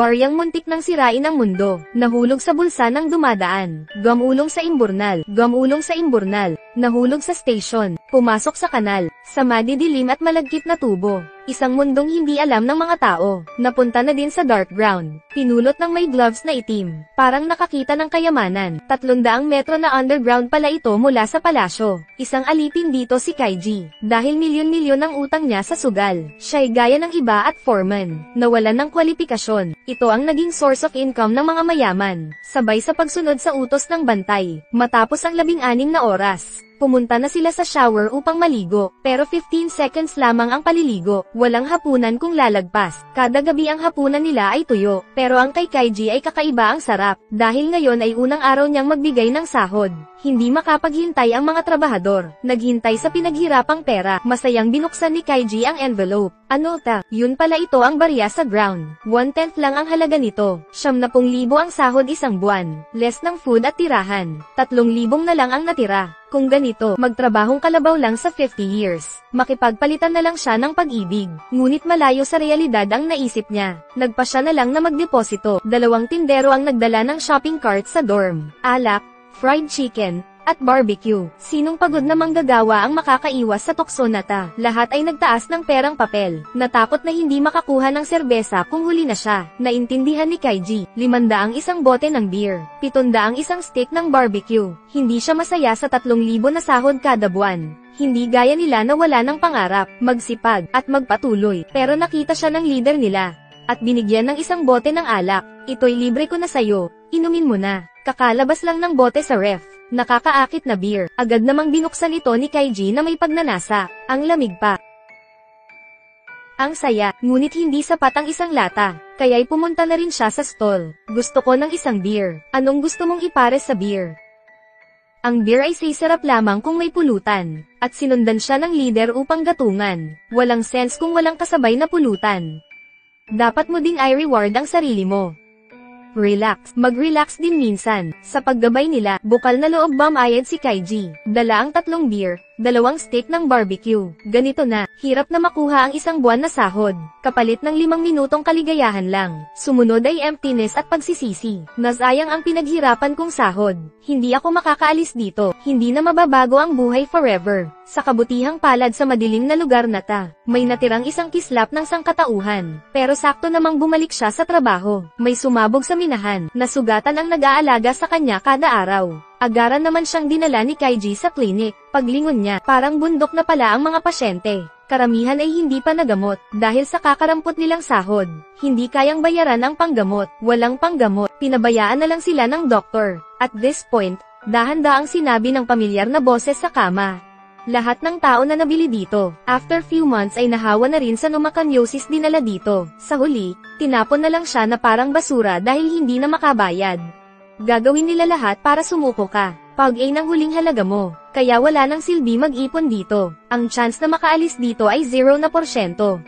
baryang muntik nang sirain ang mundo, nahulog sa bulsa ng dumadaan, gumulong sa imburnal, nahulog sa station, pumasok sa kanal, sa madidilim at malagkit na tubo. Isang mundong hindi alam ng mga tao, napunta na din sa dark ground, pinulot ng may gloves na itim, parang nakakita ng kayamanan. 300 metro na underground pala ito mula sa palasyo. Isang alipin dito si Kaiji, dahil milyon-milyon ang utang niya sa sugal. Siya'y gaya ng iba at foreman, nawalan ng kwalifikasyon. Ito ang naging source of income ng mga mayaman, sabay sa pagsunod sa utos ng bantay. Matapos ang 16 na oras, pumunta na sila sa shower upang maligo, pero 15 seconds lamang ang paliligo. Walang hapunan kung lalagpas. Kada gabi ang hapunan nila ay tuyo, pero ang kay Kaiji ay kakaiba ang sarap, dahil ngayon ay unang araw niyang magbigay ng sahod. Hindi makapaghintay ang mga trabahador, naghintay sa pinaghirapang pera. Masayang binuksan ni Kaiji ang envelope. Ano ta? Yun pala ito ang barya sa ground. 1/10 lang ang halaga nito. 70,000 ang sahod isang buwan. Less ng food at tirahan. 3,000 na lang ang natira. Kung ganito, magtrabahong kalabaw lang sa 50 years. Makipagpalitan na lang siya ng pag-ibig. Ngunit malayo sa realidad ang naisip niya. Nagpa siya na lang na magdeposito. 2 tindero ang nagdala ng shopping cart sa dorm. Alak, fried chicken, at barbecue. Sinong pagod na manggagawa ang makakaiwas sa tukso na ta? Lahat ay nagtaas ng perang papel. Natakot na hindi makakuha ng serbesa kung huli na siya. Naintindihan ni Kaiji, 500 isang bote ng beer, 700 isang stick ng barbecue. Hindi siya masaya sa 3,000 na sahod kada buwan. Hindi gaya nila na wala ng pangarap, magsipag, at magpatuloy. Pero nakita siya ng leader nila, at binigyan ng isang bote ng alak. Ito'y libre ko na sayo, inumin mo na. Kakalabas lang ng bote sa ref. Nakakaakit na beer. Agad namang binuksan ito ni Kaiji na may pagnanasa. Ang lamig pa. Ang saya, ngunit hindi sapat ang isang lata. Kaya'y pumunta na rin siya sa stall. Gusto ko ng isang beer. Anong gusto mong ipares sa beer? Ang beer ay sisarap lamang kung may pulutan. At sinundan siya ng leader upang gatungan. Walang sense kung walang kasabay na pulutan. Dapat mo ding i-reward ang sarili mo. Relax. Mag-relax din minsan. Sa paggabay nila, bukal na loob bumayad si Kaiji. Dala ang 3 beer, 2 steak ng barbecue. Ganito na, hirap na makuha ang isang buwan na sahod. Kapalit ng 5 minutong kaligayahan lang. Sumunod ay emptiness at pagsisisi. Nasayang ang pinaghirapan kong sahod. Hindi ako makakaalis dito. Hindi na mababago ang buhay forever. Sa kabutihang palad sa madilim na lugar na ta, may natirang isang kislap ng sangkatauhan. Pero sakto namang bumalik siya sa trabaho. May sumabog sa minahan, nasugatan ang nag-aalaga sa kanya kada araw. Agaran naman siyang dinala ni Kaiji sa klinik. Paglingon niya, parang bundok na pala ang mga pasyente. Karamihan ay hindi pa nagamot, dahil sa kakarampot nilang sahod. Hindi kayang bayaran ang panggamot. Walang panggamot, pinabayaan na lang sila ng doktor. At this point, dahan-daang sinabi ng pamilyar na boses sa kama. Lahat ng tao na nabili dito, after few months ay nahawa na rin sa pneumoconiosis dinala dito. Sa huli, tinapon na lang siya na parang basura dahil hindi na makabayad. Gagawin nila lahat para sumuko ka. Pag ay ng huling halaga mo, kaya wala nang silbi mag-ipon dito. Ang chance na makaalis dito ay 0%.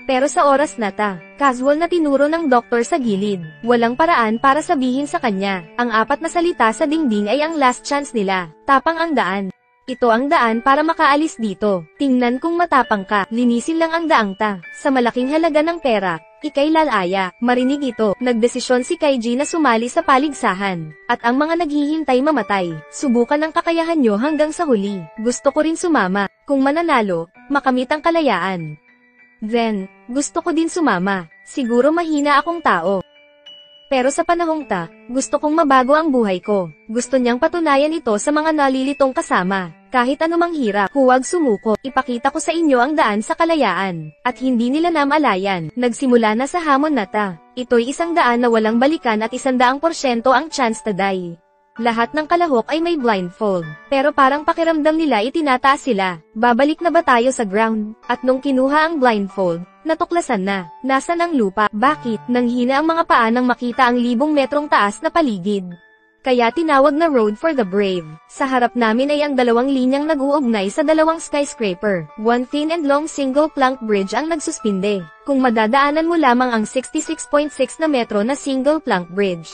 Pero sa oras na ta, casual na tinuro ng doktor sa gilid. Walang paraan para sabihin sa kanya. Ang 4 na salita sa dingding ay ang last chance nila. Tapang ang daan. Ito ang daan para makaalis dito. Tingnan kung matapang ka, linisin lang ang daang ta. Sa malaking halaga ng pera, ika'y lalaya. Marinig ito, nagdesisyon si Kaiji na sumali sa paligsahan. At ang mga naghihintay mamatay. Subukan ang kakayahan nyo hanggang sa huli. Gusto ko rin sumama. Kung mananalo, makamit ang kalayaan. Then, gusto ko din sumama. Siguro mahina akong tao. Pero sa panahong ta, gusto kong mabago ang buhay ko. Gusto niyang patunayan ito sa mga nalilitong kasama. Kahit anumang hirap, huwag sumuko. Ipakita ko sa inyo ang daan sa kalayaan. At hindi nila namalayan. Nagsimula na sa hamon na ta. Ito'y isang daan na walang balikan at 100% ang chance to die. Lahat ng kalahok ay may blindfold. Pero parang pakiramdam nila itinataas sila. Babalik na ba tayo sa ground? At nung kinuha ang blindfold, natuklasan na. Nasa ng lupa. Bakit? Nanghina ang mga paa nang makita ang 1,000 metrong taas na paligid. Kaya tinawag na Road for the Brave. Sa harap namin ay ang 2 linyang nag-uugnay sa 2 skyscraper. 1 thin and long single plank bridge ang nagsuspinde. Kung madadaanan mo lamang ang 66.6 na metro na single plank bridge,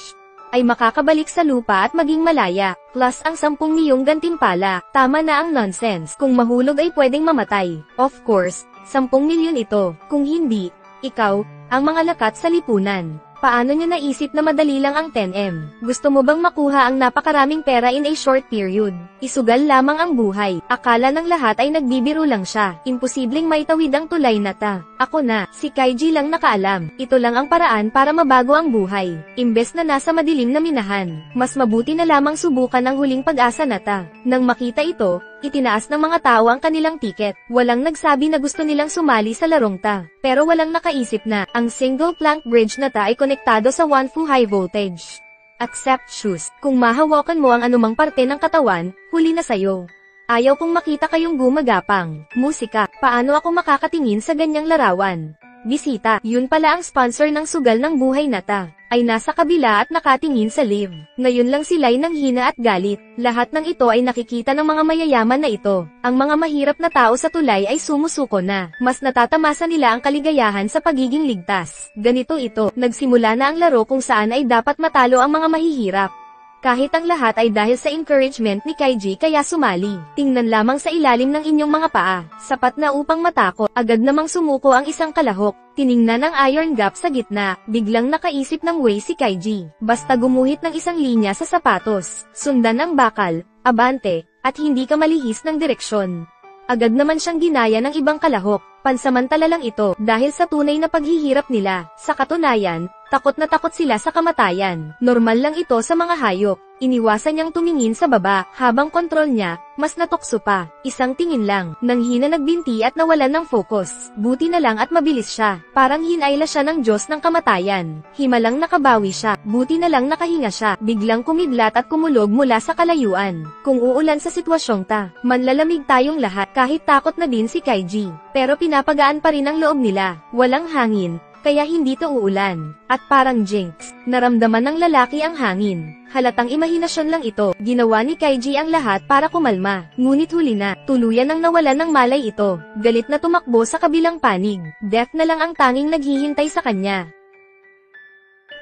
ay makakabalik sa lupa at maging malaya, plus ang 10 milyong gantimpala. Tama na ang nonsense. Kung mahulog ay pwedeng mamatay. Of course, 10 milyon ito. Kung hindi, ikaw, ang mga lakat sa lipunan. Paano nyo naisip na madali lang ang 10M? Gusto mo bang makuha ang napakaraming pera in a short period? Isugal lamang ang buhay. Akala ng lahat ay nagbibiro lang siya. Imposibleng maitawid ang tulay na ta. Ako na, si Kaiji lang nakaalam. Ito lang ang paraan para mabago ang buhay. Imbes na nasa madilim na minahan, mas mabuti na lamang subukan ang huling pag-asa na ta. Nang makita ito, itinaas ng mga tao ang kanilang tiket. Walang nagsabi na gusto nilang sumali sa larong ta. Pero walang nakaisip na, ang single plank bridge na ta ay konektado sa Wanfu High Voltage. Accept shoes. Kung mahawakan mo ang anumang parte ng katawan, huli na sayo. Ayaw kong makita kayong gumagapang. Musika. Paano ako makakatingin sa ganyang larawan? Bisita. Yun pala ang sponsor ng sugal ng buhay na ta. Ay nasa kabila at nakatingin sa live. Ngayon lang sila'y nanghina at galit. Lahat ng ito ay nakikita ng mga mayayaman na ito. Ang mga mahirap na tao sa tulay ay sumusuko na. Mas natatamasa nila ang kaligayahan sa pagiging ligtas. Ganito ito, nagsimula na ang laro kung saan ay dapat matalo ang mga mahihirap. Kahit ang lahat ay dahil sa encouragement ni Kaiji kaya sumali. Tingnan lamang sa ilalim ng inyong mga paa. Sapat na upang matakot. Agad namang sumuko ang isang kalahok. Tiningnan ang iron gap sa gitna. Biglang nakaisip ng way si Kaiji. Basta gumuhit ng isang linya sa sapatos. Sundan ang bakal, abante, at hindi ka malihis ng direksyon. Agad naman siyang ginaya ng ibang kalahok. Pansamantala lang ito dahil sa tunay na paghihirap nila. Sa katunayan, takot na takot sila sa kamatayan. Normal lang ito sa mga hayop. Iniwasan niyang tumingin sa baba, habang kontrol niya, mas natukso pa. Isang tingin lang, nanghina nagbinti at nawalan ng focus. Buti na lang at mabilis siya. Parang hinayla siya ng Diyos ng kamatayan. Himalang nakabawi siya. Buti na lang nakahinga siya. Biglang kumidlat at kumulog mula sa kalayuan. Kung uulan sa sitwasyong ta, manlalamig tayong lahat kahit takot na din si Kaiji. Pero pinapagaan pa rin ang loob nila. Walang hangin, kaya hindi to uulan. At parang jinx, naramdaman ng lalaki ang hangin. Halatang imahinasyon lang ito. Ginawa ni Kaiji ang lahat para kumalma. Ngunit huli na, tuluyan ang nawalan ng malay ito. Galit na tumakbo sa kabilang panig. Death na lang ang tanging naghihintay sa kanya.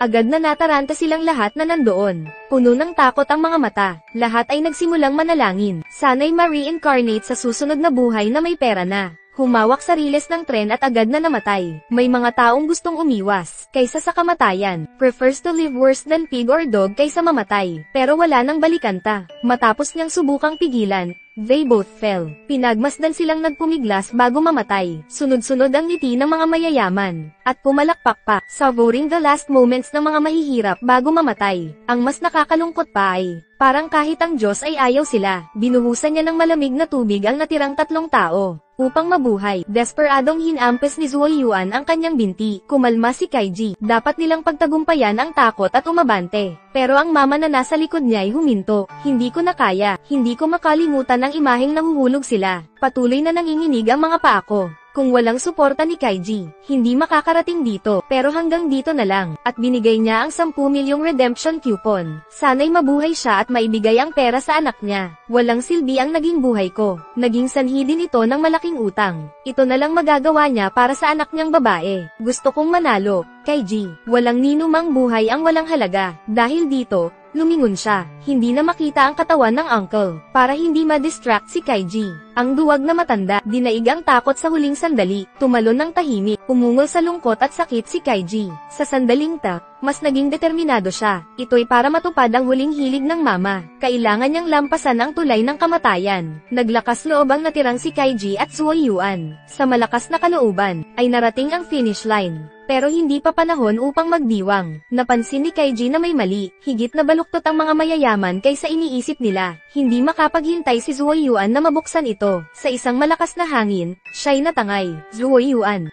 Agad na nataranta silang lahat na nandoon. Puno ng takot ang mga mata. Lahat ay nagsimulang manalangin. Sana'y ma-reincarnate sa susunod na buhay na may pera na. Humawak sa riles ng tren at agad na namatay. May mga taong gustong umiwas, kaysa sa kamatayan. Prefers to live worse than pig or dog kaysa mamatay. Pero wala nang balikanta. Matapos niyang subukang pigilan, they both fell. Pinagmasdan silang nagpumiglas bago mamatay. Sunod-sunod ang ngiti ng mga mayayaman. At pumalakpak pa, savoring the last moments ng mga mahihirap bago mamatay. Ang mas nakakalungkot pa ay, parang kahit ang Diyos ay ayaw sila. Binuhusan niya ng malamig na tubig ang natirang 3 tao. Upang mabuhay, desperadong hinampes ni Zuoyuan ang kanyang binti. Kumalma si Kaiji. Dapat nilang pagtagumpayan ang takot at umabante. Pero ang mama na nasa likod niya ay huminto. Hindi ko na kaya. Hindi ko makalimutan ang imaheng nahuhulog sila. Patuloy na nanginginig ang mga paa ko. Kung walang suporta ni Kaiji, hindi makakarating dito. Pero hanggang dito na lang. At binigay niya ang 10 milyong redemption coupon. Sana'y mabuhay siya at maibigay ang pera sa anak niya. Walang silbi ang naging buhay ko. Naging sanhi din ito ng malaking utang. Ito na lang magagawa niya para sa anak niyang babae. Gusto kong manalo, Kaiji. Walang ninumang buhay ang walang halaga. Dahil dito, lumingon siya. Hindi na makita ang katawan ng uncle. Para hindi ma-distract si Kaiji. Ang duwag na matanda, dinaig ang takot sa huling sandali. Tumalon ng tahimik, umungol sa lungkot at sakit si Kaiji. Sa sandaling ta, mas naging determinado siya. Ito'y para matupad ang huling hilig ng mama. Kailangan niyang lampasan ang tulay ng kamatayan. Naglakas loob ang natirang si Kaiji at Zuoyuan. Sa malakas na kalooban, ay narating ang finish line. Pero hindi pa panahon upang magdiwang. Napansin ni Kaiji na may mali. Higit na baluktot ang mga mayayaman kaysa iniisip nila. Hindi makapaghintay si Zuoyuan na mabuksan ito. Sa isang malakas na hangin, siya'y natangay. Zuoyuan.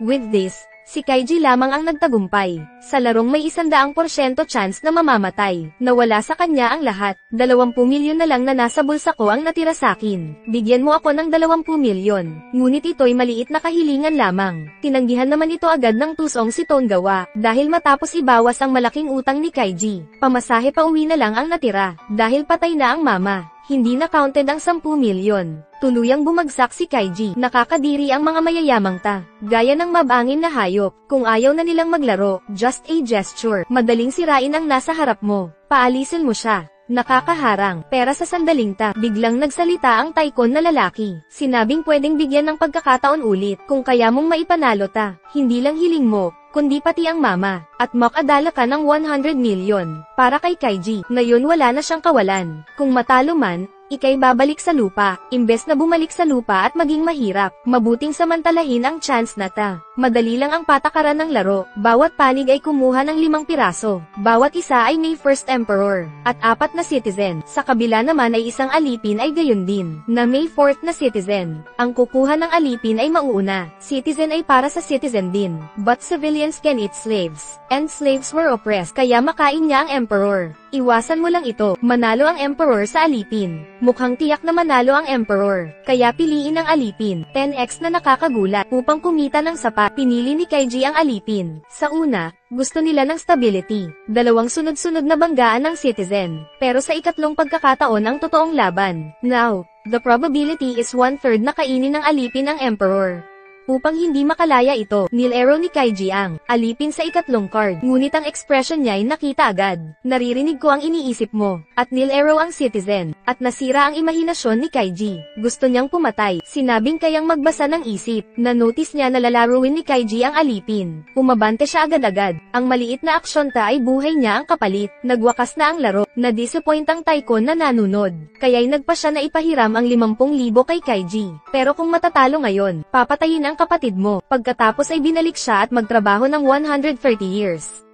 With this, si Kaiji lamang ang nagtagumpay. Sa larong may 100% chance na mamamatay. Nawala sa kanya ang lahat. 20 milyon na lang na nasa bulsa ko ang natira sakin. Bigyan mo ako ng 20 milyon. Ngunit ito'y maliit na kahilingan lamang. Tinanggihan naman ito agad ng tusong si Tongawa. Dahil matapos ibawas ang malaking utang ni Kaiji, pamasahe pa uwi na lang ang natira. Dahil patay na ang mama, hindi na counted ang 10 milyon. Tuluyang bumagsak si Kaiji. Nakakadiri ang mga mayayamang ta. Gaya ng mabangin na hayop. Kung ayaw na nilang maglaro, just a gesture. Madaling sirain ang nasa harap mo. Paalisin mo siya. Nakakaharang, pera sa sandaling biglang nagsalita ang tycoon na lalaki. Sinabing pwedeng bigyan ng pagkakataon ulit, kung kaya mong maipanalo hindi lang hiling mo, kundi pati ang mama, at makadala ka ng 100 million, para kay Kaiji. Ngayon wala na siyang kawalan. Kung matalo man, ika'y babalik sa lupa, imbes na bumalik sa lupa at maging mahirap, mabuting samantalahin ang chance na Madali lang ang patakaran ng laro, bawat panig ay kumuha ng 5 piraso, bawat isa ay may first emperor, at 4 na citizen, sa kabila naman ay isang alipin ay gayon din, na may 4th na citizen. Ang kukuha ng alipin ay mauuna, citizen ay para sa citizen din, but civilians can eat slaves, and slaves were oppressed, kaya makain niya ang emperor. Iwasan mo lang ito, manalo ang emperor sa alipin. Mukhang tiyak na manalo ang emperor, kaya piliin ang alipin. 10x na nakakagulat, upang kumita ng sapat, pinili ni Kaiji ang alipin. Sa una, gusto nila ng stability, 2 sunod-sunod na banggaan ng citizen, pero sa ikatlong pagkakataon ang totoong laban. Now, the probability is 1/3 na kainin ng alipin ang emperor. Upang hindi makalaya ito, nilaro ni Kaiji ang alipin sa ikatlong card. Ngunit ang expression niya ay nakita agad. Naririnig ko ang iniisip mo. At nilaro ang citizen. At nasira ang imahinasyon ni Kaiji. Gusto niyang pumatay. Sinabing kayang magbasa ng isip. Na-notice niya na lalaruin ni Kaiji ang alipin. Umabante siya agad-agad. Ang maliit na aksyon ay buhay niya ang kapalit. Nagwakas na ang laro. Na-disappoint ang tycoon na nanunod. Kaya'y nagpa siya na ipahiram ang 50,000 kay Kaiji. Pero kung matatalo ngayon, papatayin ang kapatid mo. Pagkatapos ay binalik siya at magtrabaho ng 130 years.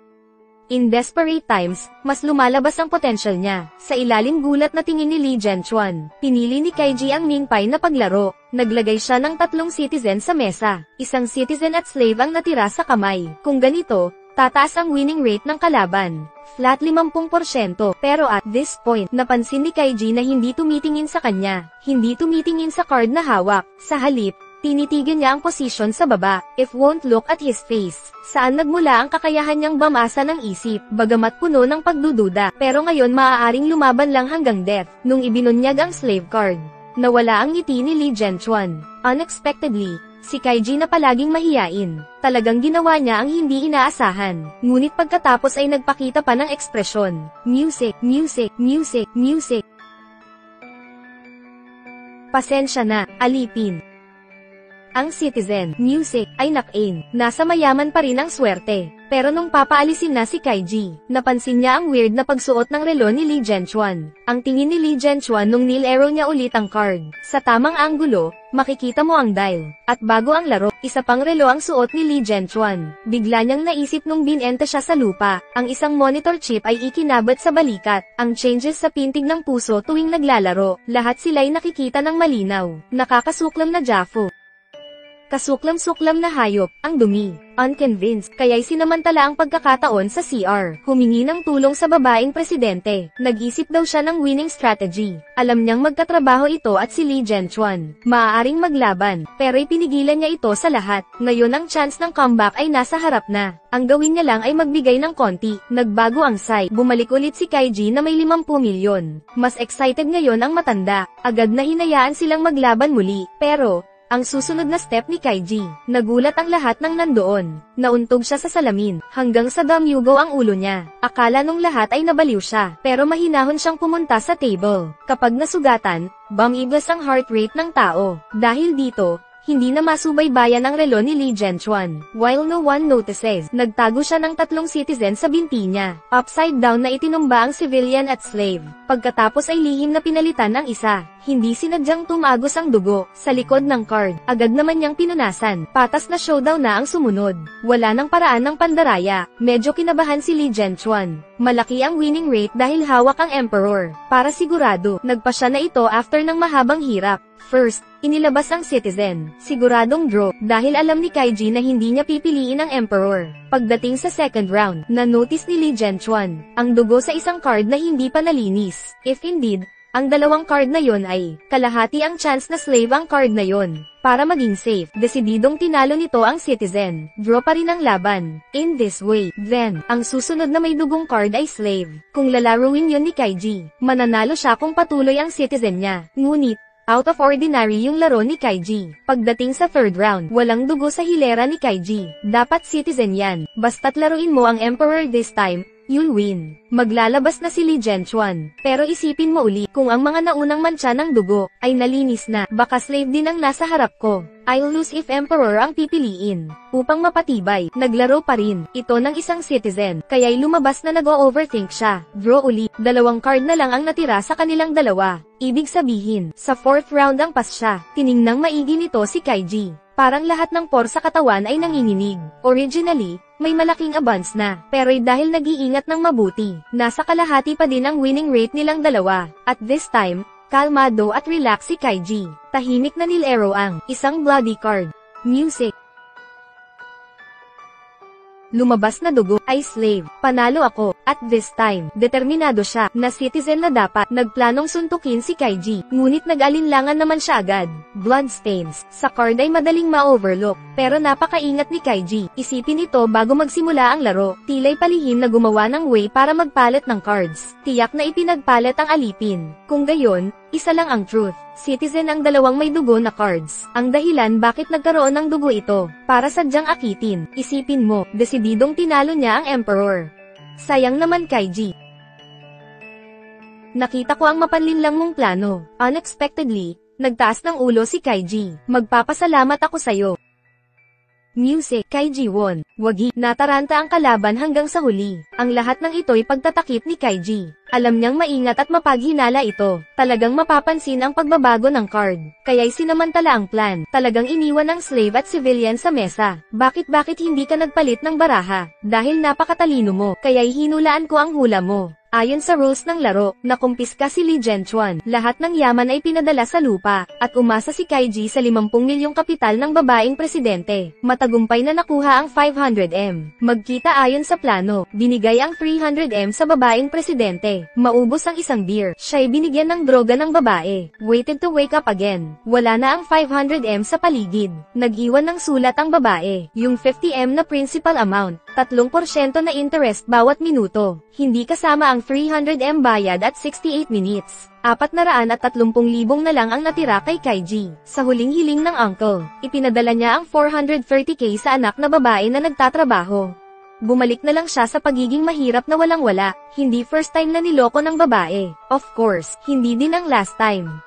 In desperate times, mas lumalabas ang potential niya. Sa ilalim gulat na tingin ni Lee Zhenchuan, pinili ni Kaiji ang Mingpai na paglaro. Naglagay siya ng 3 citizen sa mesa. 1 citizen at slave ang natira sa kamay. Kung ganito, tataas ang winning rate ng kalaban. Flat 50%, pero at this point, napansin ni Kaiji na hindi tumitingin sa kanya. Hindi tumitingin sa card na hawak. Sa halip, tinitigan niya ang posisyon sa baba, if won't look at his face. Saan nagmula ang kakayahan niyang bamasa ng isip, bagamat puno ng pagdududa, pero ngayon maaaring lumaban lang hanggang death. Nung ibinunyag ang slave card, nawala ang ngiti ni Lee Zhenchuan. Unexpectedly, si Kaiji na palaging mahiyain, talagang ginawa niya ang hindi inaasahan. Ngunit pagkatapos ay nagpakita pa ng ekspresyon. Music, music, music, music. Pasensya na, alipin. Ang citizen, music, ay knock-in. Nasa mayaman pa rin ang swerte. Pero nung papaalisin na si Kaiji, napansin niya ang weird na pagsuot ng relo ni Lee Zhenchuan. Ang tingin ni Lee Zhenchuan nung nilaro niya ulit ang card. Sa tamang anggulo, makikita mo ang dial. At bago ang laro, isa pang relo ang suot ni Lee Zhenchuan. Bigla niyang naisip nung binenta siya sa lupa, ang isang monitor chip ay ikinabit sa balikat. Ang changes sa pintig ng puso tuwing naglalaro, lahat sila'y nakikita ng malinaw. Nakakasuklam na Jafu. Kasuklam-suklam na hayop, ang dumi. Unconvinced, kaya'y sinamantala ang pagkakataon sa CR. Humingi ng tulong sa babaeng presidente. Nag-isip daw siya ng winning strategy. Alam niyang magkatrabaho ito at si Lee Zhenchuan. Maaaring maglaban, pero ipinigilan niya ito sa lahat. Ngayon ang chance ng comeback ay nasa harap na. Ang gawin niya lang ay magbigay ng konti. Nagbago ang side. Bumalik ulit si Kaiji na may 50 milyon. Mas excited ngayon ang matanda. Agad na hinayaan silang maglaban muli. Pero, ang susunod na step ni Kaiji, nagulat ang lahat ng nandoon. Nauntog siya sa salamin, hanggang sa damyugaw ang ulo niya. Akala nung lahat ay nabaliw siya, pero mahinahon siyang pumunta sa table. Kapag nasugatan, bumibas ang heart rate ng tao. Dahil dito, hindi na masubaybayan ang relo ni Lee Zhenchuan. While no one notices, nagtago siya ng 3 citizen sa binti niya. Upside down na itinumba ang civilian at slave. Pagkatapos ay lihim na pinalitan ng isa. Hindi sinadyang tumagos ang dugo sa likod ng card. Agad naman niyang pinunasan. Patas na showdown na ang sumunod. Wala nang paraan ng pandaraya. Medyo kinabahan si Lee Zhenchuan. Malaki ang winning rate dahil hawak ang emperor. Para sigurado, nagpa siya na ito after ng mahabang hirap. First, inilabas ang citizen. Siguradong draw, dahil alam ni Kaiji na hindi niya pipiliin ang emperor. Pagdating sa second round, na-notice ni Lee Zhenchuan ang dugo sa isang card na hindi pa nalinis. If indeed, ang 2 card na yon ay kalahati ang chance na slave ang card na yon. Para maging safe, desididong tinalo nito ang citizen. Draw pa rin ang laban. In this way, then, ang susunod na may dugong card ay slave. Kung lalaruin yon ni Kaiji, mananalo siya kung patuloy ang citizen niya. Ngunit, out of ordinary yung laro ni Kaiji. Pagdating sa third round, walang dugo sa hilera ni Kaiji. Dapat citizen yan. Basta't laruin mo ang emperor this time, you'll win. Maglalabas na si Lee Jianchuan. Pero isipin mo uli, kung ang mga naunang mantsa ng dugo ay nalinis na, baka slave din ang nasa harap ko. I'll lose if Emperor ang pipiliin. Upang mapatibay, naglaro pa rin ito ng isang citizen, kaya'y lumabas na nag-o-overthink siya. Draw uli, 2 card na lang ang natira sa kanilang dalawa. Ibig sabihin, sa 4th round ang pas siya. Tiningnang maigi nito si Kaiji. Parang lahat ng pore sa katawan ay nanginginig. Originally, may malaking abans na, pero dahil nag-iingat ng mabuti, nasa kalahati pa din ang winning rate nilang dalawa. At this time, kalmado at relax si Kaiji. Tahimik na nilaro ang isang bloody card. Music. Lumabas na dugo, ay slave. Panalo ako, at this time, determinado siya, na citizen na dapat, nagplanong suntukin si Kaiji, ngunit nag-alinlangan naman siya agad. Bloodstains, sa card ay madaling ma-overlook, pero napakaingat ni Kaiji, isipin ito bago magsimula ang laro, tila'y palihim na gumawa ng way para magpalit ng cards, tiyak na ipinagpalit ang alipin. Kung gayon, isa lang ang truth. Citizen ang dalawang may dugo na cards. Ang dahilan bakit nagkaroon ng dugo ito, para sadyang akitin. Isipin mo, desididong tinalo niya ang Emperor. Sayang naman Kaiji. Nakita ko ang mapanlinlang mong plano. Unexpectedly, nagtaas ng ulo si Kaiji. Magpapasalamat ako sayo. Music, Kaiji won. Wagi, nataranta ang kalaban hanggang sa huli. Ang lahat ng ito'y pagtatakip ni Kaiji. Alam niyang maingat at mapaghinala ito. Talagang mapapansin ang pagbabago ng card. Kaya'y sinamantala ang plan. Talagang iniwan ng slave at civilian sa mesa. Bakit hindi ka nagpalit ng baraha? Dahil napakatalino mo, kaya'y hinulaan ko ang hula mo. Ayon sa rules ng laro, nakumpiska si Lee Jianchuan. Lahat ng yaman ay pinadala sa lupa, at umasa si Kaiji sa 50 milyong kapital ng babaeng presidente. Matagumpay na nakuha ang 500M. Magkita ayon sa plano, binigay ang 300M sa babaeng presidente. Maubos ang isang beer, siya'y binigyan ng droga ng babae. Waited to wake up again. Wala na ang 500M sa paligid. Nag-iwan ng sulat ang babae. Yung 50M na principal amount, 3% na interest bawat minuto. Hindi kasama ang 300M bayad at 68 minutes. 430,000 na lang ang natira kay Kaiji. Sa huling hiling ng uncle, ipinadala niya ang 430K sa anak na babae na nagtatrabaho. Bumalik na lang siya sa pagiging mahirap na walang-wala. Hindi first time na niloko ng babae. Of course, hindi din ang last time.